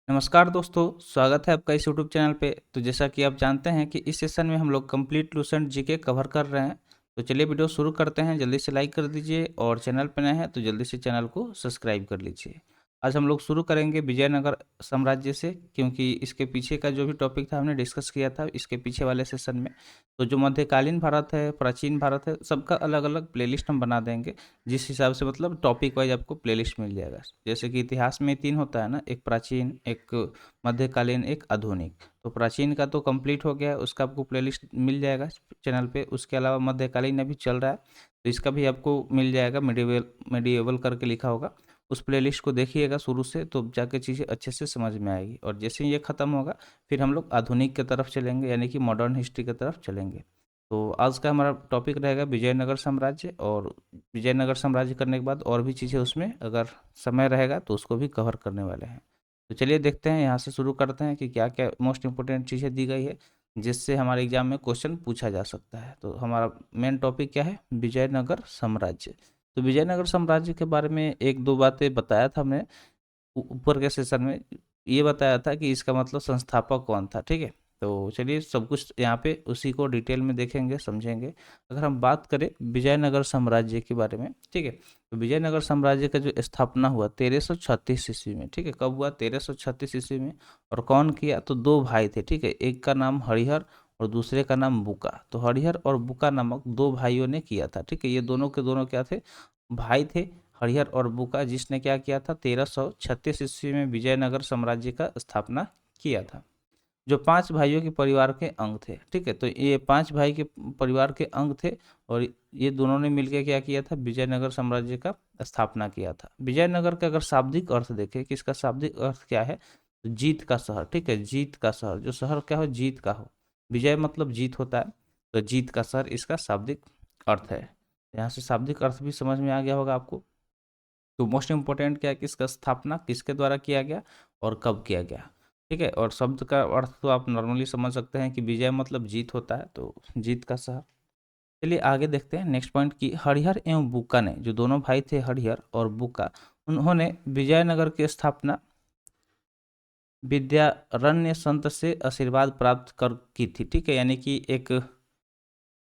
नमस्कार दोस्तों, स्वागत है आपका इस यूट्यूब चैनल पे। तो जैसा कि आप जानते हैं कि इस सेशन में हम लोग कंप्लीट लूसेंट जीके कवर कर रहे हैं। तो चलिए वीडियो शुरू करते हैं। जल्दी से लाइक कर दीजिए और चैनल पे नए हैं तो जल्दी से चैनल को सब्सक्राइब कर लीजिए। आज हम लोग शुरू करेंगे विजयनगर साम्राज्य से, क्योंकि इसके पीछे का जो भी टॉपिक था हमने डिस्कस किया था इसके पीछे वाले सेशन में। तो जो मध्यकालीन भारत है, प्राचीन भारत है, सबका अलग अलग प्लेलिस्ट हम बना देंगे। जिस हिसाब से मतलब टॉपिक वाइज आपको प्लेलिस्ट मिल जाएगा। जैसे कि इतिहास में 3 होता है ना, एक प्राचीन, एक मध्यकालीन, एक आधुनिक। तो प्राचीन का तो कंप्लीट हो गया है, उसका आपको प्लेलिस्ट मिल जाएगा चैनल पे। उसके अलावा मध्यकालीन अभी चल रहा है तो इसका भी आपको मिल जाएगा, मिडिवल मिडिएवल करके लिखा होगा। उस प्लेलिस्ट को देखिएगा शुरू से, तो जाके चीज़ें अच्छे से समझ में आएगी। और जैसे ही ये ख़त्म होगा फिर हम लोग आधुनिक की तरफ चलेंगे, यानी कि मॉडर्न हिस्ट्री की तरफ चलेंगे। तो आज का हमारा टॉपिक रहेगा विजयनगर साम्राज्य। और विजयनगर साम्राज्य करने के बाद और भी चीज़ें उसमें अगर समय रहेगा तो उसको भी कवर करने वाले हैं। तो चलिए देखते हैं, यहाँ से शुरू करते हैं कि क्या क्या मोस्ट इंपॉर्टेंट चीज़ें दी गई है जिससे हमारे एग्जाम में क्वेश्चन पूछा जा सकता है। तो हमारा मेन टॉपिक क्या है? विजयनगर साम्राज्य। तो विजयनगर साम्राज्य के बारे में एक दो बातें बताया था हमने ऊपर के सेशन में। ये बताया था कि इसका मतलब संस्थापक कौन था, ठीक है। तो चलिए सब कुछ यहाँ पे उसी को डिटेल में देखेंगे, समझेंगे। अगर हम बात करें विजयनगर साम्राज्य के बारे में, ठीक है, तो विजयनगर साम्राज्य का जो स्थापना हुआ 1336 ईस्वी में, ठीक है। कब हुआ? 1336 ईस्वी में। और कौन किया? तो दो भाई थे, ठीक है। एक का नाम हरिहर और दूसरे का नाम बुका। तो हरिहर और बुका नामक दो भाइयों ने किया था, ठीक है। ये दोनों के दोनों क्या थे? भाई थे, हरिहर और बुका, जिसने क्या किया था? 1336 ईस्वी में विजयनगर साम्राज्य का स्थापना किया था। जो 5 भाइयों के परिवार के अंग थे, ठीक है। तो ये 5 भाई के परिवार के अंग थे और ये दोनों ने मिलकर क्या किया था? विजयनगर साम्राज्य का स्थापना किया था। विजयनगर का अगर शाब्दिक अर्थ देखें कि इसका शाब्दिक अर्थ क्या है, तो जीत का शहर, ठीक है। जीत का शहर, जो शहर क्या हो? जीत का हो। विजय मतलब जीत होता है, तो जीत का शहर इसका शाब्दिक अर्थ है। यहाँ से शाब्दिक अर्थ भी समझ में आ गया होगा आपको। तो मोस्ट इम्पोर्टेंट क्या है कि इसका स्थापना किसके द्वारा किया गया और कब किया गया, ठीक है। और शब्द का अर्थ तो आप नॉर्मली समझ सकते हैं कि विजय मतलब जीत होता है, तो जीत का शहर। चलिए आगे देखते हैं नेक्स्ट पॉइंट की हरिहर एवं बुक्का ने, जो दोनों भाई थे हरिहर और बुक्का, उन्होंने विजयनगर की स्थापना विद्यारण्य संत से आशीर्वाद प्राप्त कर की थी, ठीक है। यानी कि एक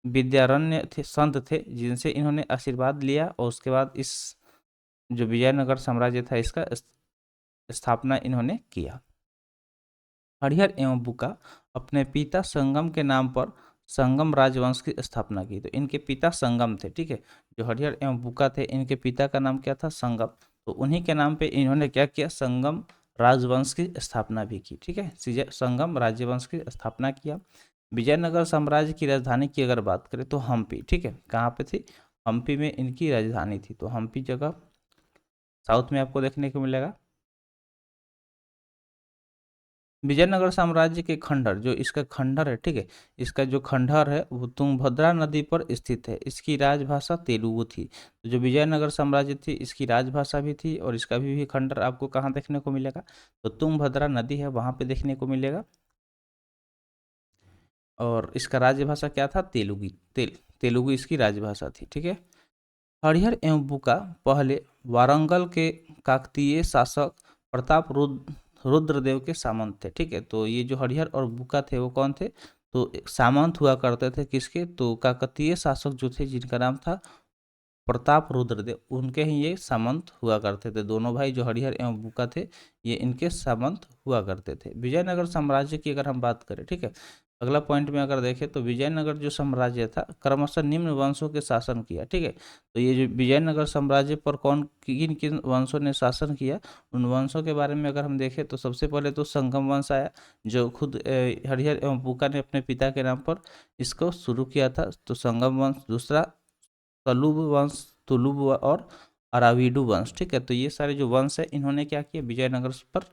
विद्यारण्य थे, संत थे, जिनसे इन्होंने आशीर्वाद लिया और उसके बाद इस जो विजयनगर साम्राज्य था इसका स्थापना इन्होंने किया। हरिहर एवं बुका अपने पिता संगम के नाम पर संगम राजवंश की स्थापना की। तो इनके पिता संगम थे, ठीक है। जो हरिहर एवं बुका थे, इनके पिता का नाम क्या था? संगम। तो उन्हीं के नाम पे इन्होंने क्या किया? संगम राजवंश की स्थापना भी की, ठीक है। संगम राजवंश की स्थापना किया। विजयनगर साम्राज्य की राजधानी की अगर बात करें तो हम्पी, ठीक है। कहाँ पे थी? हम्पी में इनकी राजधानी थी। तो हम्पी जगह साउथ में आपको देखने को मिलेगा। विजयनगर साम्राज्य के खंडहर, जो इसका खंडहर है, ठीक है, इसका जो खंडहर है वो तुंगभद्रा नदी पर स्थित है। इसकी राजभाषा तेलुगु थी। तो जो विजयनगर साम्राज्य थी इसकी राजभाषा भी थी और इसका भी खंडहर आपको कहाँ देखने को मिलेगा? तो तुंगभद्रा नदी है वहाँ पे देखने को मिलेगा। और इसका राजभाषा क्या था? तेलुगु इसकी राजभाषा थी, ठीक है। हरिहर एवं बुका पहले वारंगल के काकतीय शासक प्रताप रुद्रदेव के सामंत थे, ठीक है। तो ये जो हरिहर और बुका थे वो कौन थे? तो सामंत हुआ करते थे किसके? तो काकतीय शासक जो थे जिनका नाम था प्रताप रुद्रदेव, उनके ही ये सामंत हुआ करते थे। दोनों भाई जो हरिहर एवं बुका थे ये इनके सामंत हुआ करते थे। विजयनगर साम्राज्य की अगर हम बात करें, ठीक है, अगला पॉइंट में अगर देखें तो विजयनगर जो साम्राज्य था क्रमशः निम्न वंशों के शासन किया, ठीक है। तो ये जो विजयनगर साम्राज्य पर कौन किन किन वंशों ने शासन किया, उन वंशों के बारे में अगर हम देखें तो सबसे पहले तो संगम वंश आया, जो खुद हरिहर एवं बुका ने अपने पिता के नाम पर इसको शुरू किया था। तो संगम वंश। दूसरा तलुब वंश, और अराविडु वंश, ठीक है। तो ये सारे जो वंश है इन्होंने क्या किया? विजयनगर पर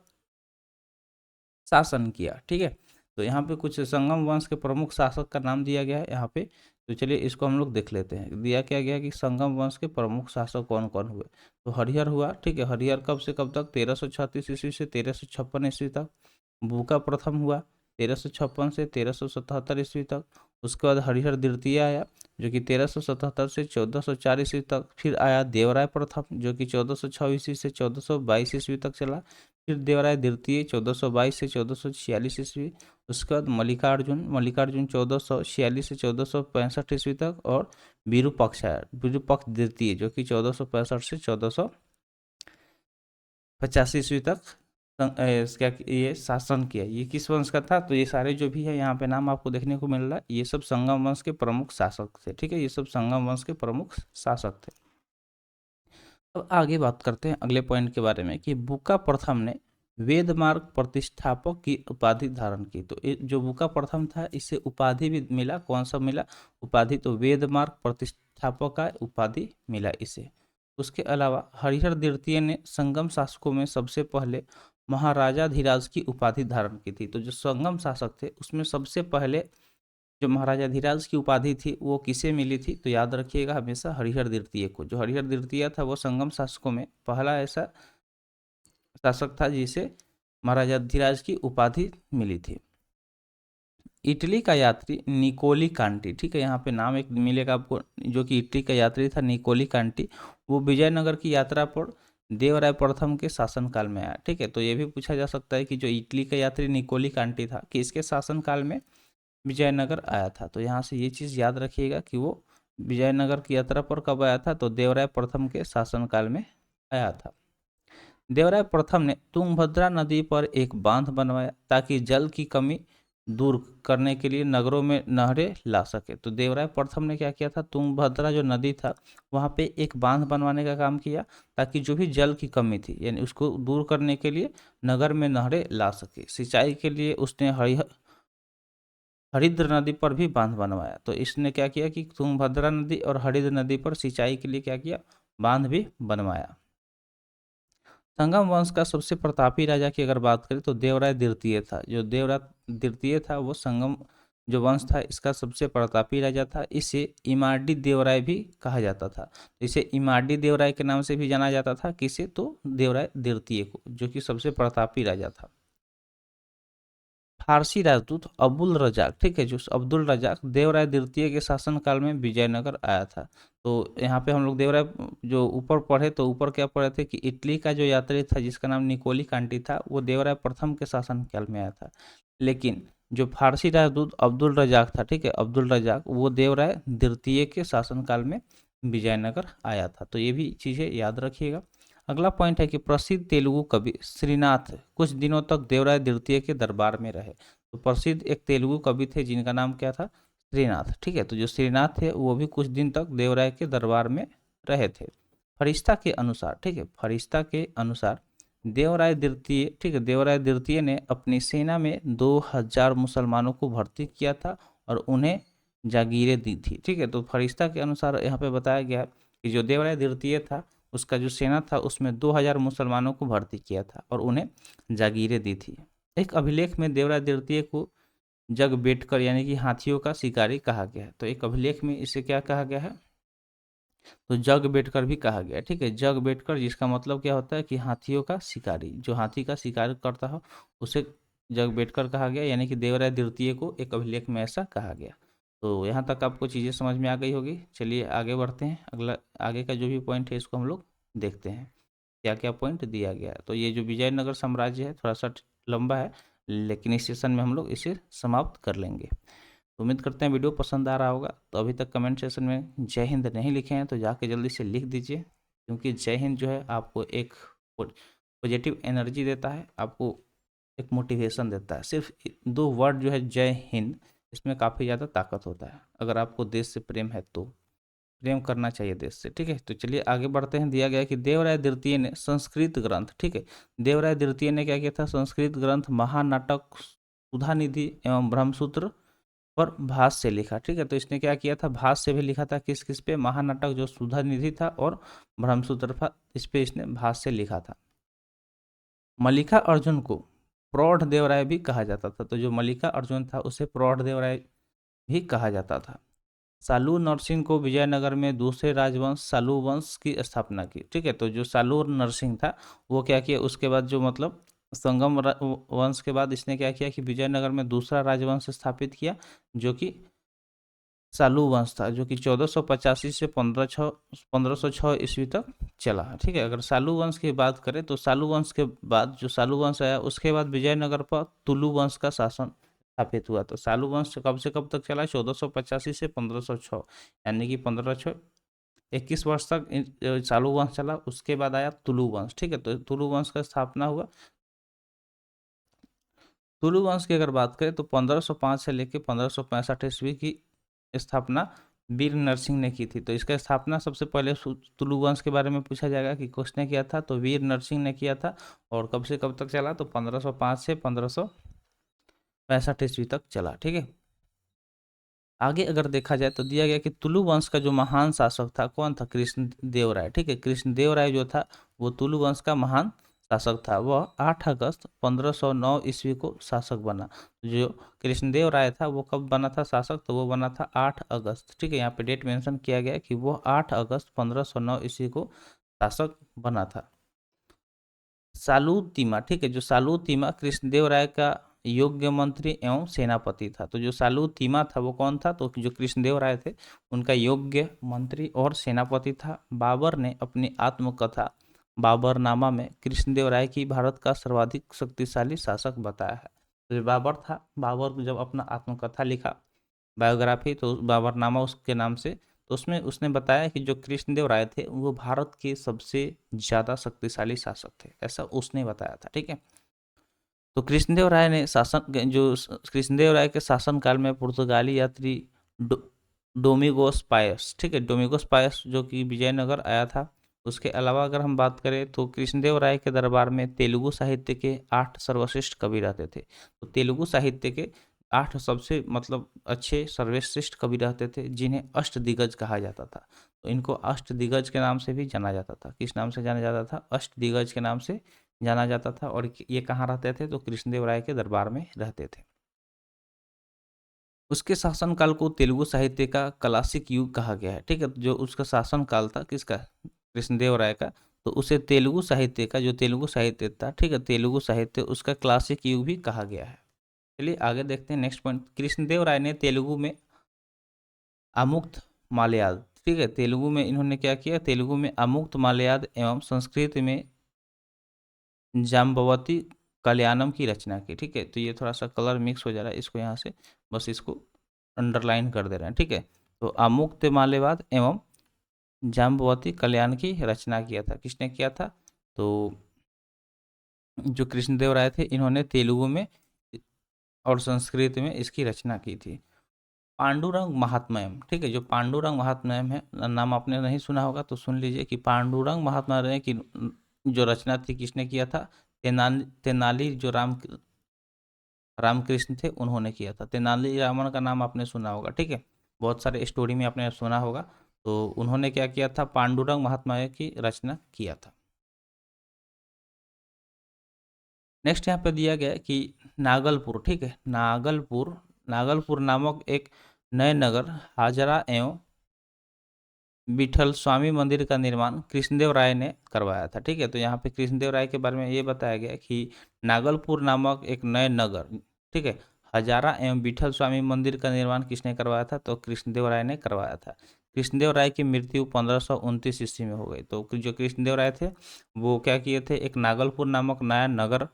शासन किया, ठीक है। तो यहाँ पे कुछ संगम वंश के प्रमुख शासक का नाम दिया गया है यहाँ पे। तो चलिए इसको हम लोग देख लेते हैं। दिया क्या गया कि संगम वंश के प्रमुख शासक कौन कौन हुए। तो हरिहर हुआ, ठीक है। हरिहर कब से कब तक? 1336 ईस्वी से 1356 ईस्वी तक। भूका प्रथम हुआ 1356 से 1377 ईस्वी तक। उसके बाद हरिहर द्वितीय आया जो कि 1377 से 1404 ईस्वी तक। फिर आया देवराय प्रथम जो कि 1406 ईस्वी से 1422 ईस्वी तक चला। फिर देवराय द्वितीय 1422 से 1446 ईस्वी, उसके बाद मल्लिकार्जुन 1446 से 1465 ईस्वी तक, और विरूपक्ष द्वितीय जो कि 1465 से 1485 ईस्वी तक इसका ये शासन किया। ये किस वंश का था? तो ये सारे जो भी है यहाँ पे नाम आपको देखने को मिल रहा है, ये सब संगम वंश के प्रमुख शासक थे। ठीक है, ये सब संगम वंश के प्रमुख शासक थे। अब आगे बात करते हैं अगले पॉइंट के बारे में कि बुका प्रथम ने वेद मार्ग प्रतिष्ठापक की उपाधि धारण की। तो जो बुका प्रथम था इससे उपाधि भी मिला। कौन सा मिला उपाधि? तो वेद मार्ग प्रतिष्ठापक का उपाधि मिला इसे। उसके अलावा हरिहर द्वितीय ने संगम शासकों में सबसे पहले महाराजाधिराज की उपाधि धारण की थी। तो जो संगम शासक थे उसमें सबसे पहले जो महाराजाधिराज की उपाधि थी वो किसे मिली थी? तो याद रखिएगा हमेशा हरिहर द्वितीय को। जो हरिहर द्वितीय था वो संगम शासकों में पहला ऐसा शासक था जिसे महाराजाधिराज की उपाधि मिली थी। इटली का यात्री निकोली कांटी, ठीक है, यहाँ पे नाम एक मिलेगा आपको, जो कि इटली का यात्री था निकोली कांटी, वो विजयनगर की यात्रा पर देवराय प्रथम के शासनकाल में आया। ठीक है, तो ये भी पूछा जा सकता है कि जो इटली का यात्री निकोली कांटी था कि इसके शासनकाल में विजयनगर आया था। तो यहाँ से ये चीज़ याद रखिएगा कि वो विजयनगर की यात्रा पर कब आया था? तो देवराय प्रथम के शासनकाल में आया था। देवराय प्रथम ने तुंगभद्रा नदी पर एक बांध बनवाया ताकि जल की कमी दूर करने के लिए नगरों में नहरें ला सके। तो देवराय प्रथम ने क्या किया था? तुंगभद्रा जो नदी था वहाँ पे एक बांध बनवाने का काम किया ताकि जो भी जल की कमी थी यानी उसको दूर करने के लिए नगर में नहरें ला सके। सिंचाई के लिए उसने हरिद्र नदी पर भी बांध बनवाया। तो इसने क्या किया कि तुंगभद्रा नदी और हरिद्र नदी पर सिंचाई के लिए क्या किया? बांध भी बनवाया। संगम वंश का सबसे प्रतापी राजा की अगर बात करें तो देवराय द्वितीय था। जो देवराय द्वितीय था वो संगम जो वंश था इसका सबसे प्रतापी राजा था। इसे इमाडी देवराय भी कहा जाता था। इसे इमाडी देवराय के नाम से भी जाना जाता था। किसे? तो देवराय द्वितीय को, जो कि सबसे प्रतापी राजा था। फारसी राजदूत अब्दुल रजाक, ठीक है, जो अब्दुल रजाक देवराय द्वितीय के शासनकाल में विजयनगर आया था। तो यहाँ पे हम लोग देवराय जो ऊपर पढ़े तो ऊपर क्या पढ़े थे कि इटली का जो यात्री था जिसका नाम निकोली कांटी था वो देवराय प्रथम के शासनकाल में आया था। लेकिन जो फारसी राजदूत अब्दुल रजाक था, ठीक है, अब्दुल रजाक, वो देवराय द्वितीय के शासनकाल में विजयनगर आया था। तो ये भी चीज़ें याद रखिएगा। अगला पॉइंट है कि प्रसिद्ध तेलुगु कवि श्रीनाथ कुछ दिनों तक देवराय द्वितीय के दरबार में रहे। तो प्रसिद्ध एक तेलुगु कवि थे जिनका नाम क्या था? श्रीनाथ। ठीक है, तो जो श्रीनाथ थे वो भी कुछ दिन तक देवराय के दरबार में रहे थे। फरिश्ता के अनुसार, ठीक है, फरिश्ता के अनुसार देवराय द्वितीय, ठीक है, देवराय द्वितीय ने अपनी सेना में 2000 मुसलमानों को भर्ती किया था और उन्हें जागीरें दी थी। ठीक है, तो फरिश्ता के अनुसार यहाँ पे बताया गया कि जो देवराय द्वितीय था उसका जो सेना था उसमें 2000 मुसलमानों को भर्ती किया था और उन्हें जागीरें दी थी। एक अभिलेख में देवराय द्वितीय को जग बेटकर यानी कि हाथियों का शिकारी कहा गया है। तो एक अभिलेख में इसे क्या कहा गया है? तो जग बेटकर भी कहा गया है। ठीक है, जग बेटकर, जिसका मतलब क्या होता है कि हाथियों का शिकारी, जो हाथी का शिकार करता हो उसे जग बेटकर कहा गया, यानी कि देवराय द्वितीय को एक अभिलेख में ऐसा कहा गया। तो यहाँ तक आपको चीज़ें समझ में आ गई होगी। चलिए आगे बढ़ते हैं। अगला आगे का जो भी पॉइंट है इसको हम लोग देखते हैं क्या क्या पॉइंट दिया गया है। तो ये जो विजयनगर साम्राज्य है थोड़ा सा लंबा है लेकिन इस सेशन में हम लोग इसे समाप्त कर लेंगे। तो उम्मीद करते हैं वीडियो पसंद आ रहा होगा। तो अभी तक कमेंट सेक्शन में जय हिंद नहीं लिखे हैं तो जाके जल्दी से लिख दीजिए, क्योंकि जय हिंद जो है आपको एक पॉजिटिव एनर्जी देता है, आपको एक मोटिवेशन देता है। सिर्फ 2 वर्ड जो है जय हिंद, इसमें काफ़ी ज़्यादा ताकत होता है। अगर आपको देश से प्रेम है तो प्रेम करना चाहिए देश से। ठीक है, तो चलिए आगे बढ़ते हैं। दिया गया कि देवराय द्वितीय ने संस्कृत ग्रंथ, ठीक है, देवराय द्वितीय ने क्या किया था? संस्कृत ग्रंथ महानाटक सुधानिधि एवं ब्रह्मसूत्र पर भाष्य लिखा। ठीक है, तो इसने क्या किया था? भाष्य भी लिखा था। किस किस पे? महानाटक जो सुधानिधि था और ब्रह्मसूत्र था, इस पे इसने भाष्य लिखा था। मल्लिका अर्जुन को प्रौढ़ देवराय भी कहा जाता था। तो जो मल्लिका अर्जुन था उसे प्रौढ़ देवराय भी कहा जाता था। सालूर नरसिंह को विजयनगर में दूसरे राजवंश सालू वंश की स्थापना की। ठीक है, तो जो सालूर नरसिंह था वो क्या किया? उसके बाद जो मतलब संगम वंश के बाद इसने क्या किया कि विजयनगर में दूसरा राजवंश स्थापित किया जो कि सालू वंश था, जो कि 1485 से 1506 ईस्वी तक चला। ठीक है, अगर सालू वंश की बात करें तो सालू वंश के बाद जो सालू वंश आया उसके बाद विजयनगर पर तुलु वंश का शासन स्थापित हुआ। तो सालू वंश कब से कब तक चला? 1485 से 1506, यानी कि 1521 वर्ष तक सालू वंश चला। उसके बाद आया तुलु वंश। ठीक है, तो तुलु वंश का स्थापना हुआ। तुलु वंश की अगर बात करें तो 1505 से लेकर 1565 ईस्वी की स्थापना वीर नरसिंह ने की थी। तो इसका स्थापना सबसे पहले तुलु वंश के बारे में पूछा जाएगा कि किसने किया था, तो वीर नरसिंह ने किया था। और कब से कब तक चला? तो 1505 से 1565 ईस्वी तक चला। ठीक है, आगे अगर देखा जाए तो दिया गया कि तुलु वंश का जो महान शासक था कौन था? कृष्णदेव राय। ठीक है, कृष्णदेव राय जो था वो तुलु वंश का महान शासक था। वह 8 अगस्त 1509 ईस्वी को शासक बना। जो कृष्णदेव राय था वो कब बना था शासक? तो वो बना था 8 अगस्त। ठीक है, यहाँ पे डेट मेंशन किया गया कि वो 8 अगस्त 1509 ईस्वी को शासक बना था। सालूतीमा, ठीक है, जो सालूतीमा कृष्णदेव राय का योग्य मंत्री एवं सेनापति था। तो जो सालूतीमा था वो कौन था? तो जो कृष्णदेव राय थे उनका योग्य मंत्री और सेनापति था। बाबर ने अपनी आत्मकथा बाबरनामा में कृष्णदेव राय की भारत का सर्वाधिक शक्तिशाली शासक बताया है। तो जो बाबर था, बाबर जब अपना आत्मकथा लिखा, बायोग्राफी, तो बाबरनामा उसके नाम से, तो उसमें उसने बताया कि जो कृष्णदेव राय थे वो भारत के सबसे ज़्यादा शक्तिशाली शासक थे, ऐसा उसने बताया था। ठीक है, तो कृष्णदेव राय ने कृष्णदेव राय के शासनकाल में पुर्तगाली यात्री डोमिगोस पायस, ठीक है, डोमिगोस पायस जो कि विजयनगर आया था। उसके अलावा अगर हम बात करें तो कृष्णदेव राय के दरबार में तेलुगु साहित्य के 8 सर्वश्रेष्ठ कवि रहते थे। तो तेलुगु साहित्य के 8 सबसे मतलब अच्छे सर्वश्रेष्ठ कवि रहते थे, जिन्हें अष्टदिग्गज कहा जाता था। तो इनको अष्टदिग्गज के नाम से भी जाना जाता था। किस नाम से जाना जाता था? अष्टदिग्गज के नाम से जाना जाता था। और ये कहाँ रहते थे? तो कृष्णदेव राय के दरबार में रहते थे। उसके शासनकाल को तेलुगु साहित्य का क्लासिक युग कहा गया है। ठीक है, जो उसका शासनकाल था किसका? कृष्णदेव राय का। तो उसे तेलुगु साहित्य का, जो तेलुगु साहित्य था, ठीक है, तेलुगु साहित्य उसका क्लासिक युग भी कहा गया है। चलिए आगे देखते हैं नेक्स्ट पॉइंट। कृष्णदेव राय ने तेलुगु में अमुक्त मालयाद, ठीक है, तेलुगु में इन्होंने क्या किया? तेलुगु में अमुक्त मालयाद एवं संस्कृत में जाम्बवती कल्याणम की रचना की। ठीक है, तो ये थोड़ा सा कलर मिक्स हो जा रहा है, इसको यहाँ से बस इसको अंडरलाइन कर दे रहे हैं। ठीक है, तो अमुक्त माल्यवाद एवं जाम्बवती कल्याण की रचना किया था। किसने किया था? तो जो कृष्णदेव राय थे इन्होंने तेलुगु में और संस्कृत में इसकी रचना की थी। पांडुरंग महात्म्यम, ठीक है, जो पांडुरंग महात्म्यम है, नाम आपने नहीं सुना होगा तो सुन लीजिए कि पांडुरंग महात्म्यम की जो रचना थी किसने किया था? तेनाली जो रामकृष्ण थे उन्होंने किया था। तेनाली रामन का नाम आपने सुना होगा। ठीक है, बहुत सारे स्टोरी में आपने सुना होगा। तो उन्होंने क्या किया था? पांडुरंग महात्म्य की रचना किया था। नेक्स्ट यहाँ पे दिया गया है कि नागलपुर, ठीक है, नागलपुर नामक एक नए नगर हाजरा एवं विठल स्वामी मंदिर का निर्माण कृष्णदेव राय ने करवाया था। ठीक है, तो यहाँ पे कृष्णदेव राय के बारे में ये बताया गया कि नागलपुर नामक एक नए नगर, ठीक है, हजारा एवं विठल स्वामी मंदिर का निर्माण किसने करवाया था? तो कृष्णदेव राय ने करवाया था। कृष्णदेव राय की मृत्यु 1529 ईस्वी में हो गई। तो जो कृष्णदेव राय थे वो क्या किए थे? एक नागलपुर नामक नया नगर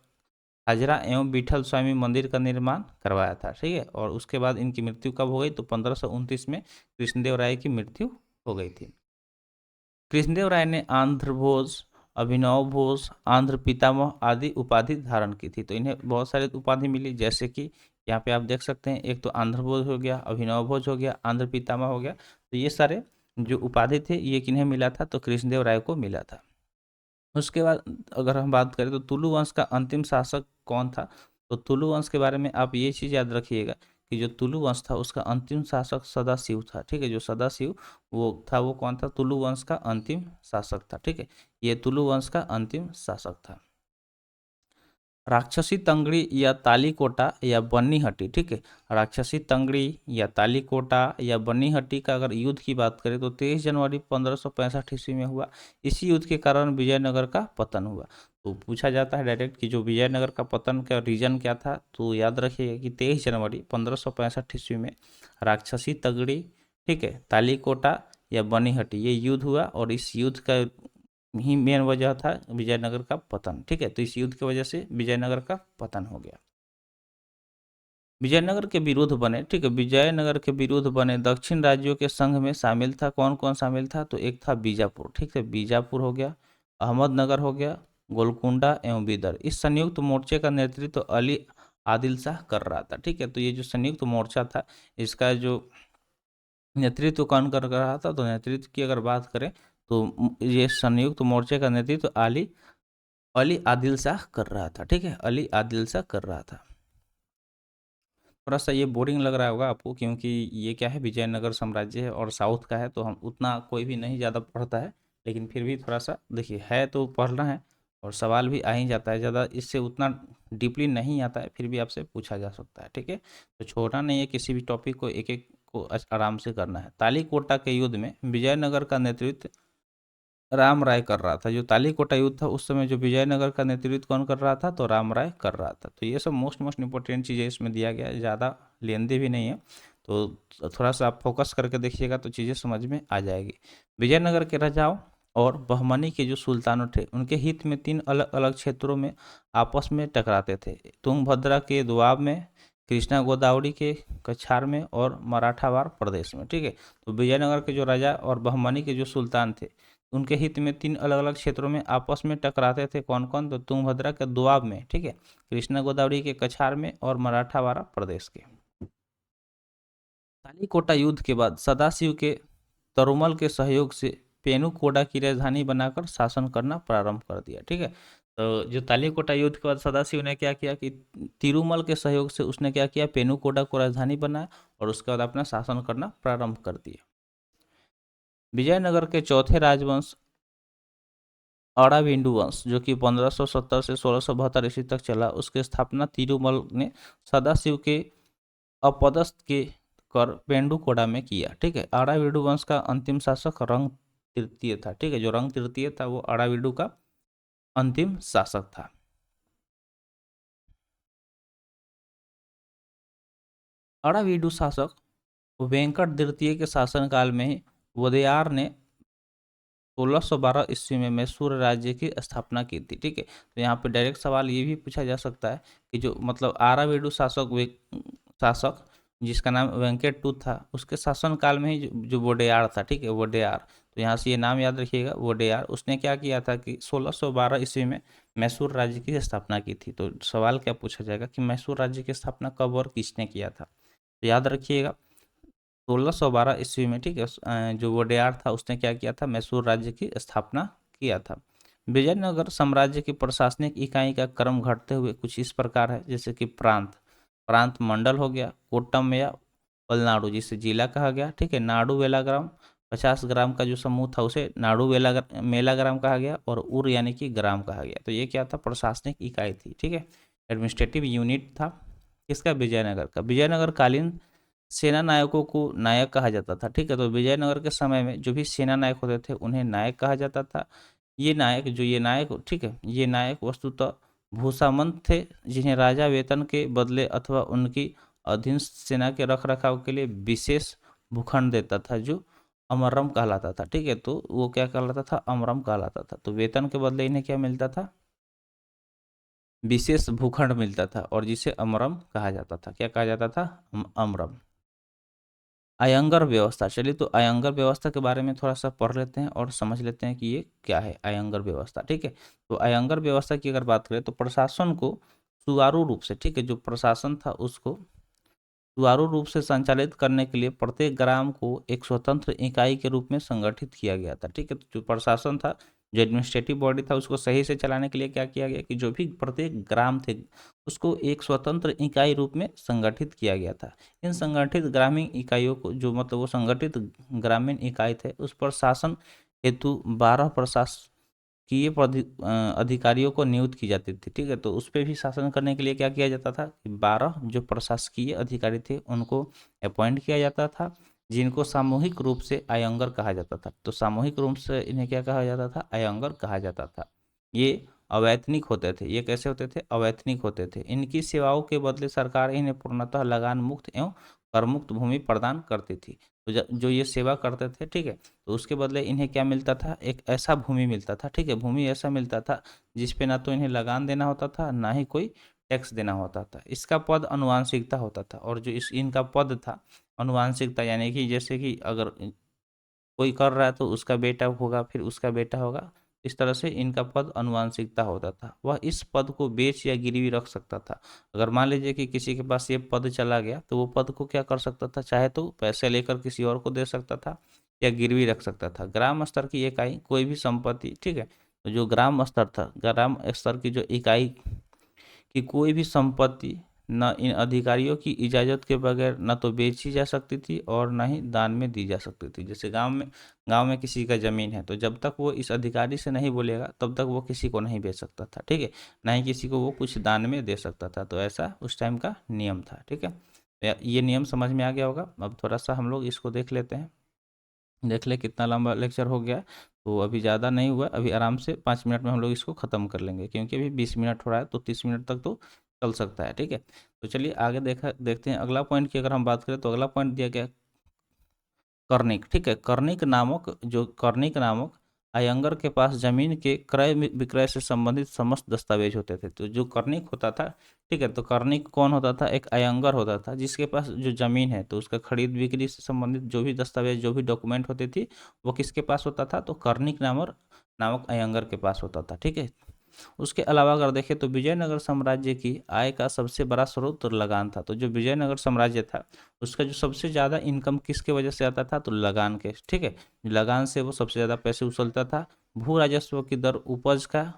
हाजरा एवं विठल स्वामी मंदिर का निर्माण करवाया था। ठीक है, और उसके बाद इनकी मृत्यु कब हो गई? तो 1529 में कृष्णदेव राय की मृत्यु हो गई थी। कृष्णदेव राय ने आंध्र भोज, अभिनव भोज, आंध्र पितामह आदि उपाधि धारण की थी। तो इन्हें बहुत सारे उपाधि मिली, जैसे कि यहाँ पे आप देख सकते हैं, एक तो आंध्र भोज हो गया, अभिनव भोज हो गया, आंध्र पितामह हो गया। तो ये सारे जो उपाधि थे ये किन्हें मिला था? तो कृष्णदेव राय को मिला था। उसके बाद अगर हम बात करें तो तुलु वंश का अंतिम शासक कौन था? तो तुलु वंश के बारे में आप ये चीज़ याद रखिएगा कि जो तुलु वंश था उसका अंतिम शासक सदाशिव था। ठीक है, जो सदाशिव वो था वो कौन था? तुलु वंश का अंतिम शासक था। ठीक है, ये तुलु वंश का अंतिम शासक था। राक्षसी तंगड़ी या तालीकोटा या बन्नीहट्टी, ठीक है, राक्षसी तंगड़ी या तालीकोटा या बन्नीहट्टी का अगर युद्ध की बात करें तो 23 जनवरी 1565 ईस्वी में हुआ। इसी युद्ध के कारण विजयनगर का पतन हुआ। तो पूछा जाता है डायरेक्ट कि जो विजयनगर का पतन का रीजन क्या था? तो याद रखिएगा कि 23 जनवरी 1565 ईस्वी में राक्षसी तंगड़ी ठीक है, तालीकोटा या बनीहट्टी ये युद्ध हुआ और इस युद्ध का ही मेन वजह था विजयनगर का पतन। ठीक है, तो इस युद्ध की वजह से विजयनगर का पतन हो गया। विजयनगर के विरुद्ध बने, ठीक है, विजयनगर के विरुद्ध बने दक्षिण राज्यों के संघ में शामिल था, कौन कौन शामिल था, तो एक था बीजापुर, ठीक है, बीजापुर हो गया, अहमदनगर हो गया, गोलकुंडा एवं बीदर। इस संयुक्त मोर्चे का नेतृत्व तो अली आदिल शाह कर रहा था। ठीक है, तो ये जो संयुक्त मोर्चा था इसका जो नेतृत्व कौन कर रहा था, तो नेतृत्व की अगर बात करें तो ये संयुक्त मोर्चे का नेतृत्व अली आदिल शाह कर रहा था। ठीक है, अली आदिल शाह कर रहा था। थोड़ा सा ये बोरिंग लग रहा होगा आपको, क्योंकि ये क्या है, विजयनगर साम्राज्य है और साउथ का है, तो हम उतना कोई भी नहीं ज़्यादा पढ़ता है, लेकिन फिर भी थोड़ा सा देखिए है तो पढ़ना है और सवाल भी आ ही जाता है, ज़्यादा इससे उतना डीपली नहीं आता है, फिर भी आपसे पूछा जा सकता है। ठीक है, तो छोड़ना नहीं है, किसी भी टॉपिक को एक एक को आराम से करना है। तालीकोटा के युद्ध में विजयनगर का नेतृत्व राम राय कर रहा था। जो तालीकोटा युद्ध था उस समय जो विजयनगर का नेतृत्व कौन कर रहा था, तो राम राय कर रहा था। तो ये सब मोस्ट इंपॉर्टेंट चीज़ें इसमें दिया गया है, ज़्यादा लेंदी भी नहीं है, तो थोड़ा सा आप फोकस करके देखिएगा तो चीज़ें समझ में आ जाएगी। विजयनगर के राजाओं और बहमनी के जो सुल्तानों थे उनके हित में तीन अलग अलग क्षेत्रों में आपस में टकराते थे। तुंगभद्रा के दोआब में, कृष्णा गोदावरी के कछार में और मराठावाड़ प्रदेश में। ठीक है, तो विजयनगर के जो राजा और बहमनी के जो सुल्तान थे उनके हित में तीन अलग अलग क्षेत्रों में आपस में टकराते थे, कौन कौन, तो तुंगभद्रा के दोआब में, ठीक है, कृष्णा गोदावरी के कछार में और मराठावाड़ा प्रदेश के। तालीकोटा युद्ध के बाद सदाशिव के तरुमल के सहयोग से पेनुकोडा की राजधानी बनाकर शासन करना प्रारंभ कर दिया। ठीक है, तो जो तालीकोटा युद्ध के बाद सदाशिव ने क्या किया कि तिरुमल के सहयोग से उसने क्या किया, पेनुकोडा को राजधानी बनाया और उसके बाद अपना शासन करना प्रारंभ कर दिया। विजयनगर के चौथे राजवंश अड़ाविंडु वंश जो कि 1570 से 1672 ईस्वी तक चला, उसकी स्थापना तिरुमल ने सदाशिव के अपदस्थ के कर पेंडुकोडा में किया। ठीक है, अड़ाविडु वंश का अंतिम शासक रंग तृतीय था। ठीक है, जो रंग तृतीय था वो अड़ाविडु का अंतिम शासक था। अड़ाविडु शासक वेंकट तृतीय के शासनकाल में ही वोदेयार ने 1612 ईस्वी में मैसूर राज्य की स्थापना की थी। ठीक है, तो यहाँ पे डायरेक्ट सवाल ये भी पूछा जा सकता है कि जो मतलब आरावेडु शासक जिसका नाम वेंकट था उसके शासनकाल में ही जो वोडेयार था, ठीक है, वोडेयार, तो यहाँ से ये नाम याद रखिएगा, वोडेयार, उसने क्या किया था कि 1612 ईस्वी में मैसूर राज्य की स्थापना की थी। तो सवाल क्या पूछा जाएगा कि मैसूर राज्य की स्थापना कब और किसने किया था, तो याद रखिएगा 1612 ईस्वी में। ठीक है, जो वोडेयार था उसने क्या किया था, मैसूर राज्य की स्थापना किया था। विजयनगर साम्राज्य की प्रशासनिक इकाई का क्रम घटते हुए कुछ इस प्रकार है, जैसे कि प्रांत मंडल हो गया, कोट्टम या पलनाडु जिसे जिला कहा गया। ठीक है, नाडु वेलाग्राम 50 ग्राम का जो समूह था उसे नाडु मेला ग्राम कहा गया और उर यानी कि ग्राम कहा गया। तो ये क्या था, प्रशासनिक इकाई थी। ठीक है, एडमिनिस्ट्रेटिव यूनिट था किसका, विजयनगर का। विजयनगर कालीन सेना नायकों को नायक कहा जाता था। ठीक है, तो विजयनगर के समय में जो भी सेना नायक होते थे उन्हें नायक कहा जाता था। ये नायक, ठीक है, ये नायक वस्तुतः भूसामंत थे जिन्हें राजा वेतन के बदले अथवा उनकी अधीनस्थ सेना के रख रखाव के लिए विशेष भूखंड देता था, जो अमरम कहलाता था। ठीक है, तो वो क्या कहलाता था, अमरम कहलाता था। तो वेतन के बदले इन्हें क्या मिलता था, विशेष भूखंड मिलता था और जिसे अमरम कहा जाता था। क्या कहा जाता था, अमरम। अयंगर व्यवस्था, चलिए तो अयंगर व्यवस्था के बारे में थोड़ा सा पढ़ लेते हैं और समझ लेते हैं कि ये क्या है अयंगर व्यवस्था। ठीक है, तो अयंगर व्यवस्था की अगर बात करें तो प्रशासन को सुचारू रूप से, ठीक है, जो प्रशासन था उसको सुचारू रूप से संचालित करने के लिए प्रत्येक ग्राम को एक स्वतंत्र इकाई के रूप में संगठित किया गया था। ठीक है, तो जो प्रशासन था, जो एडमिनिस्ट्रेटिव बॉडी था, उसको सही से चलाने के लिए क्या किया गया कि जो भी प्रत्येक ग्राम थे उसको एक स्वतंत्र इकाई रूप में संगठित किया गया था। इन संगठित ग्रामीण इकाइयों को, जो मतलब वो संगठित ग्रामीण इकाई थे, उस पर शासन हेतु 12 प्रशासकीय अधिकारियों को नियुक्त की जाती थी। ठीक है, तो उस पर भी शासन करने के लिए क्या किया जाता था कि 12 जो प्रशासकीय अधिकारी थे उनको अपॉइंट किया जाता था, जिनको सामूहिक रूप से अयंगर कहा जाता था। तो सामूहिक रूप से इन्हें क्या कहा जाता था, अयंगर कहा जाता था। ये अवैतनिक होते थे। ये कैसे होते थे, अवैतनिक होते थे। इनकी सेवाओं के बदले सरकार इन्हें पूर्णतः लगान मुक्त एवं करमुक्त भूमि प्रदान करती थी। तो जो ये सेवा करते थे, ठीक है, तो उसके बदले इन्हें क्या मिलता था, एक ऐसा भूमि मिलता था, ठीक है, भूमि ऐसा मिलता था जिस पे ना तो इन्हें लगान देना होता था, ना ही कोई टैक्स देना होता था। इसका पद अनुवांशिकता होता था, और जो इस इनका पद था अनुवांशिकता, यानी कि जैसे कि अगर कोई कर रहा है तो उसका बेटा होगा, फिर उसका बेटा होगा, इस तरह से इनका पद अनुवांशिकता होता था। वह इस पद को बेच या गिरवी रख सकता था। अगर मान लीजिए कि किसी के पास ये पद चला गया तो वो पद को क्या कर सकता था, चाहे तो पैसे लेकर किसी और को दे सकता था या गिरवी रख सकता था। ग्राम स्तर की इकाई कोई भी संपत्ति, ठीक है, तो जो ग्राम स्तर था, ग्राम स्तर की जो इकाई कि कोई भी संपत्ति न इन अधिकारियों की इजाज़त के बगैर न तो बेची जा सकती थी और न ही दान में दी जा सकती थी। जैसे गांव में किसी का ज़मीन है तो जब तक वो इस अधिकारी से नहीं बोलेगा तब तक वो किसी को नहीं बेच सकता था, ठीक है, ना ही किसी को वो कुछ दान में दे सकता था। तो ऐसा उस टाइम का नियम था, ठीक है। ये नियम समझ में आ गया होगा। अब थोड़ा सा हम लोग इसको देख लेते हैं। देख ले कितना लंबा लेक्चर हो गया। तो अभी ज़्यादा नहीं हुआ, अभी आराम से 5 मिनट में हम लोग इसको ख़त्म कर लेंगे, क्योंकि अभी 20 मिनट हो रहा है तो 30 मिनट तक तो चल सकता है, ठीक है। तो चलिए आगे देखते हैं अगला पॉइंट की। अगर हम बात करें तो अगला पॉइंट दिया गया कर्णिक, ठीक है, कर्णिक नामक अयंगर के पास जमीन के क्रय विक्रय से संबंधित समस्त दस्तावेज होते थे। तो जो कर्णिक होता था, ठीक है, तो कर्णिक कौन होता था, एक अयंगर होता था जिसके पास जो जमीन है तो उसका खरीद बिक्री से संबंधित जो भी दस्तावेज, जो भी डॉक्यूमेंट होती थी, वो किसके पास होता था, तो कर्णिक नामक अयंगर के पास होता था, ठीक है। उसके अलावा अगर देखें तो विजयनगर साम्राज्य की आय का सबसे बड़ा स्रोत तो लगान था। तो जो विजयनगर साम्राज्य था उसका जो सबसे ज़्यादा इनकम किसके वजह से आता था, तो लगान के, ठीक है, लगान से वो सबसे ज़्यादा पैसे उछलता था। भू राजस्व की दर उपज का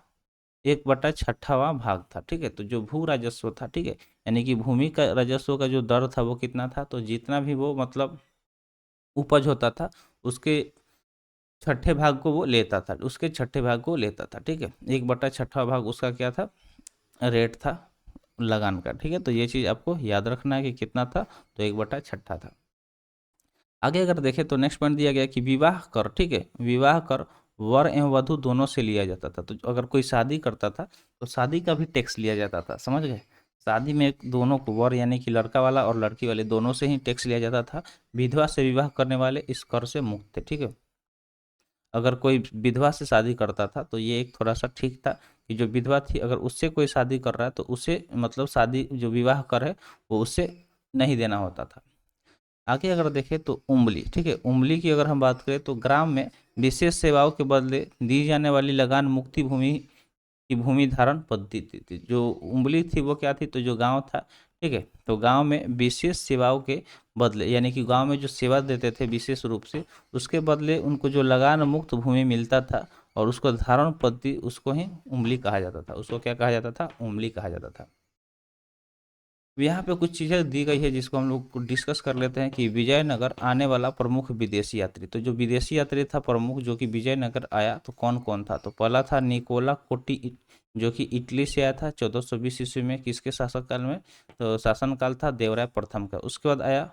1/6वां भाग था, ठीक है। तो जो भू राजस्व था, ठीक है, यानी कि भूमि का राजस्व का जो दर था वो कितना था, तो जितना भी वो मतलब उपज होता था उसके छठे भाग को वो लेता था, उसके छठे भाग को लेता था, ठीक है। 1/6वां भाग उसका क्या था, रेट था लगान का, ठीक है। तो ये चीज़ आपको याद रखना है कि कितना था, तो 1/6 था। आगे अगर देखें तो नेक्स्ट पॉइंट दिया गया कि विवाह कर, ठीक है, विवाह कर वर एवं वधु दोनों से लिया जाता था। तो अगर कोई शादी करता था तो शादी का भी टैक्स लिया जाता था, समझ गए। शादी में दोनों को, वर यानी कि लड़का वाला और लड़की वाले दोनों से ही टैक्स लिया जाता था। विधवा से विवाह करने वाले इस कर से मुक्त थे, ठीक है। अगर कोई विधवा से शादी करता था तो ये एक थोड़ा सा ठीक था कि जो विधवा थी अगर उससे कोई शादी कर रहा है तो उसे मतलब शादी जो विवाह कर है वो उससे नहीं देना होता था। आगे अगर देखें तो उंगली, ठीक है, उंगली की अगर हम बात करें तो ग्राम में विशेष सेवाओं के बदले दी जाने वाली लगान मुक्ति भूमि की भूमि धारण पद्धति थी। जो उंगली थी वो क्या थी, तो जो गांव था, ठीक है, तो गांव में विशेष सेवाओं के बदले, यानी कि गांव में जो सेवा देते थे विशेष रूप से, उसके बदले उनको जो लगान मुक्त भूमि मिलता था और उसको धारण पद्धति, उसको ही उंगली कहा जाता था। उसको क्या कहा जाता था, उंगली कहा जाता था। यहाँ पे कुछ चीज़ें दी गई है जिसको हम लोग डिस्कस कर लेते हैं कि विजयनगर आने वाला प्रमुख विदेशी यात्री। तो जो विदेशी यात्री था प्रमुख जो कि विजयनगर आया, तो कौन कौन था, तो पहला था निकोला कोटी, जो कि इटली से आया था 1420 ईस्वी में। किसके शासनकाल में, तो शासनकाल था देवराय प्रथम का। उसके बाद आया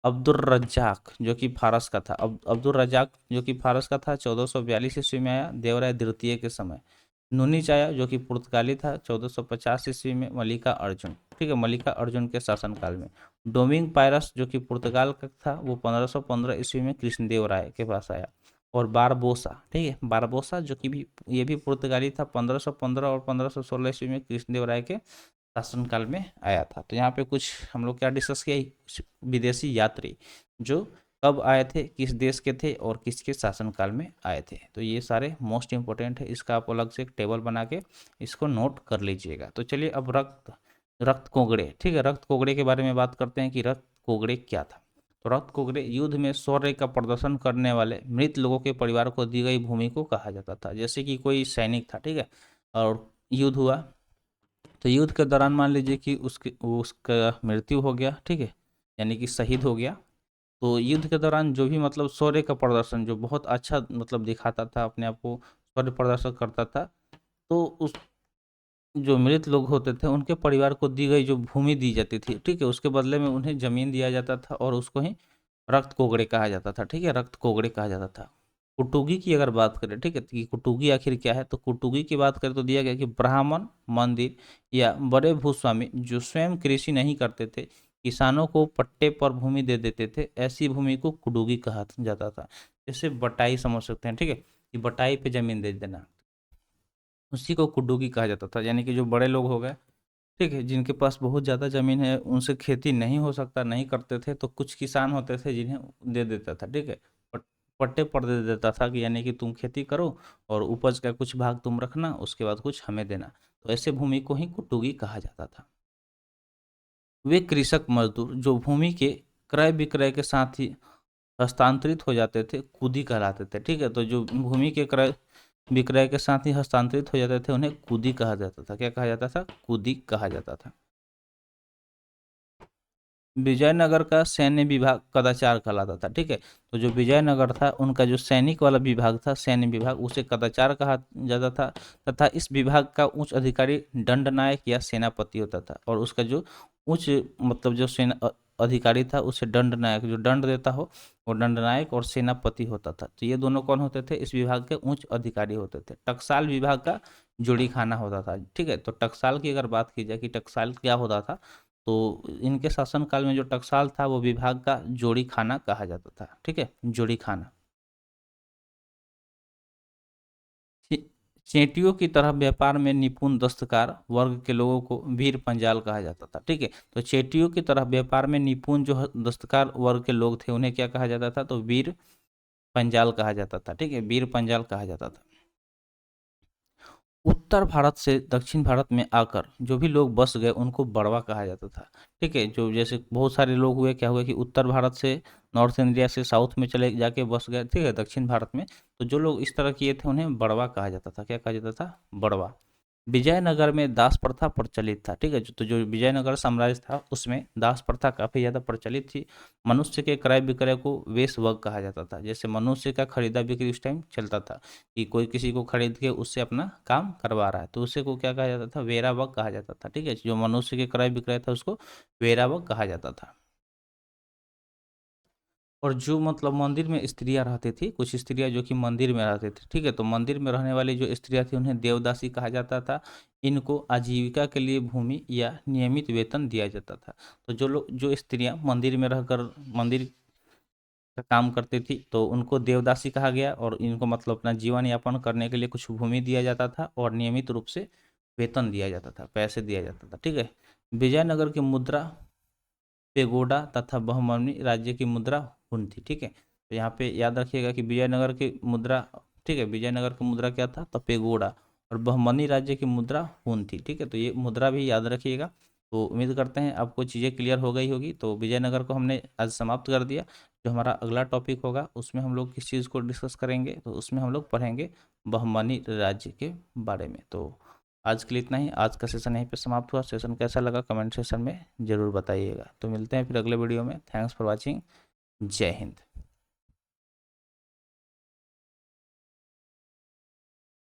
अब्दुल रज्जाक जो कि फारस का था। अब्दुल रज्जाक जो कि फारस का था 1442 ईस्वी में आया देवराय द्वितीय के समय। नूनी चाया जो कि पुर्तगाली था 1450 ईस्वी में मलिका अर्जुन, ठीक है, मलिका अर्जुन के शासनकाल में। डोमिंग पायरस जो कि पुर्तगाल का था वो 1515 ईस्वी में कृष्णदेव राय के पास आया। और बारबोसा, ठीक है, बारबोसा जो कि भी ये भी पुर्तगाली था 1515 और 1516 ईस्वी में कृष्णदेव राय के शासनकाल में आया था। तो यहाँ पे कुछ हम लोग क्या डिस्कस किया, विदेशी यात्री जो कब आए थे, किस देश के थे और किसके शासनकाल में आए थे। तो ये सारे मोस्ट इंपॉर्टेंट है, इसका आप अलग से एक टेबल बना के इसको नोट कर लीजिएगा। तो चलिए अब रक्त कोगड़े, ठीक है, रक्त कोगड़े के बारे में बात करते हैं कि रक्त कोगड़े क्या था। तो रक्त कोगड़े युद्ध में शौर्य का प्रदर्शन करने वाले मृत लोगों के परिवार को दी गई भूमि को कहा जाता था। जैसे कि कोई सैनिक था, ठीक है, और युद्ध हुआ, तो युद्ध के दौरान मान लीजिए कि उसका मृत्यु हो गया, ठीक है, यानी कि शहीद हो गया। तो युद्ध के दौरान जो भी मतलब शौर्य का प्रदर्शन, जो बहुत अच्छा मतलब दिखाता था अपने आप को, शौर्य प्रदर्शन करता था, तो उस जो मृत लोग होते थे उनके परिवार को दी गई जो भूमि दी जाती थी, ठीक है, उसके बदले में उन्हें जमीन दिया जाता था और उसको ही रक्त कोगड़े कहा जाता था, ठीक है, रक्त कोगड़े कहा जाता था। कुटुगी की अगर बात करें, ठीक है, कि कुटुगी आखिर क्या है, तो कुटुगी की बात करें तो दिया गया कि ब्राह्मण, मंदिर या बड़े भूस्वामी जो स्वयं कृषि नहीं करते थे किसानों को पट्टे पर भूमि दे देते थे, ऐसी भूमि को कुडुगी कहा जाता था। जैसे बटाई समझ सकते हैं, ठीक है, कि बटाई पे जमीन दे देना, उसी को कुडुगी कहा जाता था। यानी कि जो बड़े लोग हो गए, ठीक है, जिनके पास बहुत ज़्यादा ज़मीन है, उनसे खेती नहीं हो सकता, नहीं करते थे, तो कुछ किसान होते थे जिन्हें दे देता था, ठीक है, पट- पट्टे पर दे देता था कि यानी कि तुम खेती करो और उपज का कुछ भाग तुम रखना, उसके बाद कुछ हमें देना। तो ऐसे भूमि को ही कुटुगी कहा जाता था। वे कृषक मजदूर जो भूमि के क्रय विक्रय के साथ ही हस्तांतरित हो जाते थे, कुदी कहलाते थे, ठीक है। तो जो भूमि के क्रय विक्रय के साथ ही हस्तांतरित हो जाते थे, उन्हें कुदी कहा जाता था। क्या कहा जाता था? कुदी कहा जाता था। विजयनगर का सैन्य विभाग कदाचार कहलाता था, ठीक है। तो जो विजयनगर था, उनका जो सैनिक वाला विभाग था, सैन्य विभाग, उसे कदाचार कहा जाता था। तथा इस विभाग का उच्च अधिकारी दंडनायक या सेनापति होता था। और उसका जो उच्च मतलब जो सेना अधिकारी था, उसे दंडनायक, जो दंड देता हो, वो दंडनायक और सेनापति होता था। तो ये दोनों कौन होते थे? इस विभाग के उच्च अधिकारी होते थे। टकसाल विभाग का जोड़ी खाना होता था, ठीक है। तो टकसाल की अगर बात की जाए कि टकसाल क्या होता था, तो इनके शासनकाल में जो टकसाल था, वो विभाग का जोड़ी खाना कहा जाता था, ठीक है, जोड़ी खाना। चे- चेंटियों की तरह व्यापार में निपुण दस्तकार वर्ग के लोगों को वीर पंजाल कहा जाता था, ठीक है। तो चेटियों की तरह व्यापार में निपुण जो दस्तकार वर्ग के लोग थे, उन्हें क्या कहा जाता था? तो वीर पंजाल कहा जाता था, ठीक है, वीर पंजाल कहा जाता था। उत्तर भारत से दक्षिण भारत में आकर जो भी लोग बस गए, उनको बड़वा कहा जाता था, ठीक है। जो जैसे बहुत सारे लोग हुए, क्या हुआ कि उत्तर भारत से, नॉर्थ इंडिया से साउथ में चले जाके बस गए, ठीक है, दक्षिण भारत में। तो जो लोग इस तरह किए थे, उन्हें बड़वा कहा जाता था। क्या कहा जाता था? बड़वा। विजयनगर में दास प्रथा प्रचलित था, ठीक है। तो जो विजयनगर साम्राज्य था, उसमें दास प्रथा काफ़ी ज़्यादा प्रचलित थी। मनुष्य के क्रय विक्रय को वेश्यवग कहा जाता था। जैसे मनुष्य का खरीदा बिक्री उस टाइम चलता था, कि कोई किसी को खरीद के उससे अपना काम करवा रहा है, तो उसे को क्या कहा जाता था? वेरावग कहा जाता था, ठीक है। जो मनुष्य के क्रय विक्रय था, उसको वेरावग कहा जाता था। और जो मतलब मंदिर में स्त्रियां रहती थी, कुछ स्त्रियां जो कि मंदिर में रहती थी, ठीक है, तो मंदिर में रहने वाली जो स्त्रियां थी, उन्हें देवदासी कहा जाता था। इनको आजीविका के लिए भूमि या नियमित वेतन दिया जाता था। तो जो स्त्रियां मंदिर में रहकर मंदिर का काम करती थी, तो उनको देवदासी कहा गया। और इनको मतलब अपना जीवन यापन करने के लिए कुछ भूमि दिया जाता था और नियमित रूप से वेतन दिया जाता था, पैसे दिया जाता था, ठीक है। विजयनगर की मुद्रा पेगोडा तथा बहमनी राज्य की मुद्रा हुन थी, ठीक है। तो यहाँ पे याद रखिएगा कि विजयनगर की मुद्रा, ठीक है, विजयनगर की मुद्रा क्या था? तो पेगोडा। और बहमनी राज्य की मुद्रा हुन थी, ठीक है। तो ये मुद्रा भी याद रखिएगा। तो उम्मीद करते हैं आपको चीज़ें क्लियर हो गई होगी। तो विजयनगर को हमने आज समाप्त कर दिया। जो हमारा अगला टॉपिक होगा, उसमें हम लोग किस चीज़ को डिस्कस करेंगे? तो उसमें हम लोग पढ़ेंगे बहमनी राज्य के बारे में। तो आज के लिए इतना ही। आज का सेशन यहीं पे समाप्त हुआ। सेशन कैसा लगा कमेंट सेशन में ज़रूर बताइएगा। तो मिलते हैं फिर अगले वीडियो में। Thanks for watching. जय हिंद।